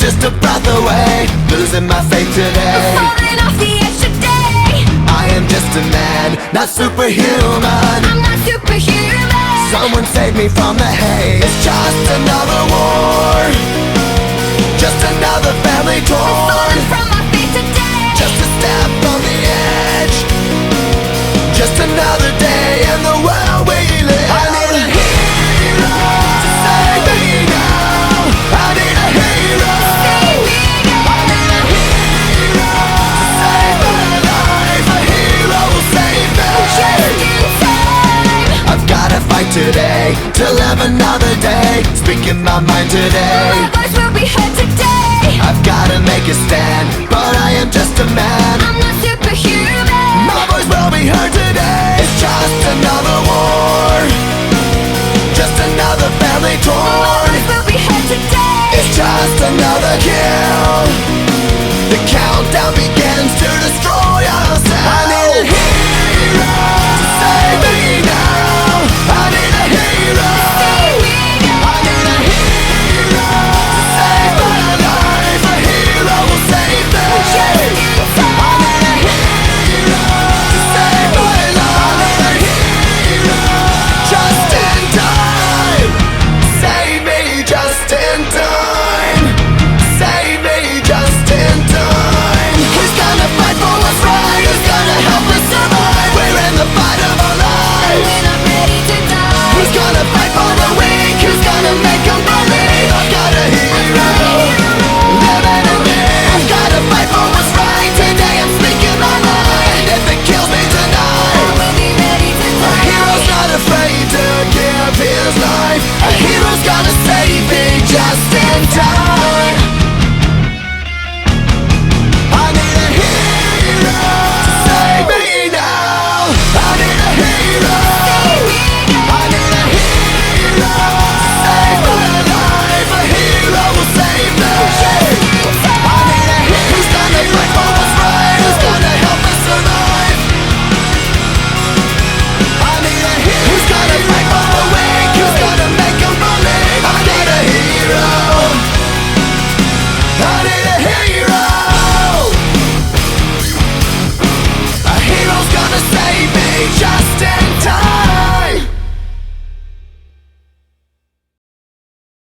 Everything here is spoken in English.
just a breath away, losing my faith today. Falling off the edge today. I am just a man, not superhuman. I'm not superhuman. Someone save me from the hate. It's just another war, just another family torn. Falling from my feet today. Just a step on the edge, just another day in the world we live. I need a hero to save me now. I need a hero. Save me now. I need a hero to save my life. A hero will save me. Just in time. I've gotta fight today to live another day, speaking my mind today. My voice will be heard today. I've gotta make a stand, but I am just a man. I'm not superhuman. My voice will be heard today. It's just another war, just another family My torn. voice will be heard today. It's just another kill. The countdown begins to destroy ourselves. I need a hero to save me now. I need a hero. Save me now. I need a hero to save my life. A hero will save me. Just in time. I need a hero to save my life. I need a hero just in time. Save me just in time. Save me just in time. Who's gonna fight for what's right? Who's gonna help us survive? We're in the fight of our lives. When I'm ready to die. Who's gonna fight for the weak? Who's gonna make them believe? I've got a hero living in me. I've gotta fight for what's right. Today I'm speaking my mind. If it kills me I tonight, will be ready to a die. hero's not afraid to give his life. A hero's gonna save me just in time. I need a hero to save me now. I need a hero. I need a hero to save my life. A hero will save me. I need a hero who's gonna fight for what's right. Who's gonna help us survive. I need a hero who's gonna fight for the weak. Who's gonna make them believe. I need a hero. I need